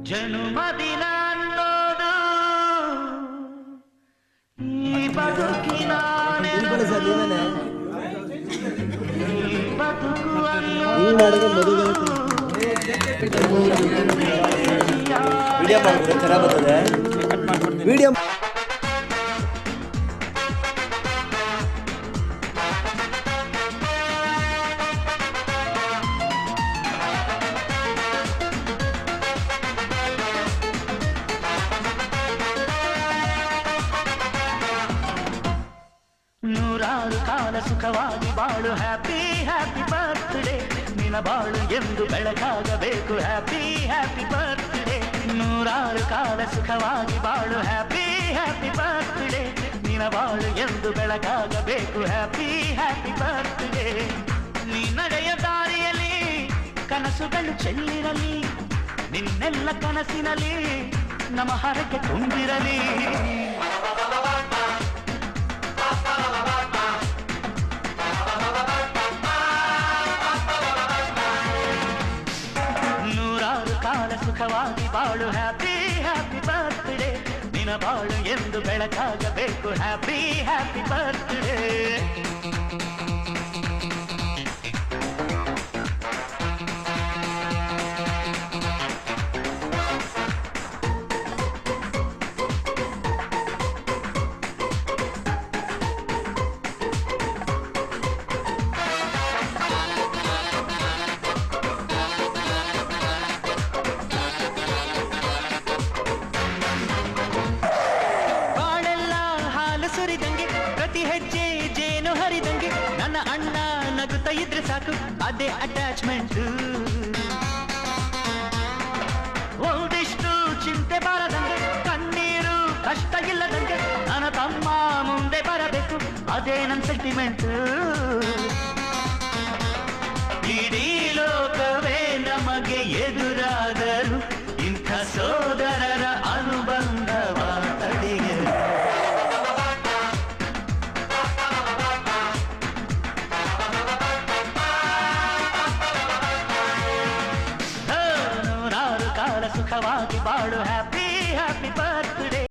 ಜನುಮದಿನ ಅನ್ನೋದು ಈ ಬದುಕಿನ ಈ ಬದುಕು ಅನ್ನೋದು ವಿಡಿಯೋ ನೂರಾರು ಕಾಲ ಸುಖವಾಗಿ ಬಾಳು ಹ್ಯಾಪಿ ಹ್ಯಾಪಿ ಬರ್ತ್ಡೇ ನಿನ ಬಾಳು ಎಂದು ಬೆಳಕಾಗಬೇಕು ಹ್ಯಾಪಿ ಹ್ಯಾಪಿ ಬರ್ತ್ಡೇ ನೂರಾರು ಕಾಲ ಸುಖವಾಗಿ ಬಾಳು ಹ್ಯಾಪಿ ಹ್ಯಾಪಿ ಬರ್ತ್ಡೇ ನಿನ ಬಾಳು ಎಂದು ಬೆಳಕಾಗಬೇಕು ಹ್ಯಾಪಿ ಹ್ಯಾಪಿ ಬರ್ತ್ಡೇ ನೀ ನಡೆಯ ದಾರಿಯಲ್ಲಿ ಕನಸುಗಳು ಚೆಲ್ಲಿರಲಿ ನಿನ್ನೆಲ್ಲ ಕನಸಿನಲ್ಲಿ ನಮ್ಮ ಹರಕೆ ತುಂಬಿರಲಿ ಸುಖವಾಗಿ ಬಾಳು ಹ್ಯಾಪಿ ಹ್ಯಾಪಿ ಬರ್ತ್ಡೇ ನಿನ ಬಾಳು ಎಂದು ಬೆಳಕಾಗಬೇಕು ಹ್ಯಾಪಿ ಹ್ಯಾಪಿ ಬರ್ತ್ಡೇ ಪ್ರತಿ ಹೆಜ್ಜೆ ಜೇನು ಹರಿದಂಗೆ ನನ್ನ ಅಣ್ಣ ನಗುತ್ತಾ ಇದ್ರೆ ಸಾಕು ಅದೇ ಅಟ್ಯಾಚ್ಮೆಂಟ್ ಒಂದಿಷ್ಟು ಚಿಂತೆ ಬಾರದಂಗೆ ಕಣ್ಣೀರು ಕಷ್ಟ ಇಲ್ಲದಂಗೆ ನನ್ನ ತಮ್ಮ ಮುಂದೆ ಬರಬೇಕು ಅದೇ ನನ್ನ ಸೆಂಟಿಮೆಂಟ್ ಇಡೀ ಲೋಕವೇ ನಮಗೆ ಎದುರಾದರು ಇಂಥ ಸೋದರರ ಅನುಬಂಧವ ತಡೆಯಲು ಸುಖವಾಗಿ ಬಾಳು ಹ್ಯಾಪಿ ಹ್ಯಾಪಿ ಬರ್ತ್ಡೇ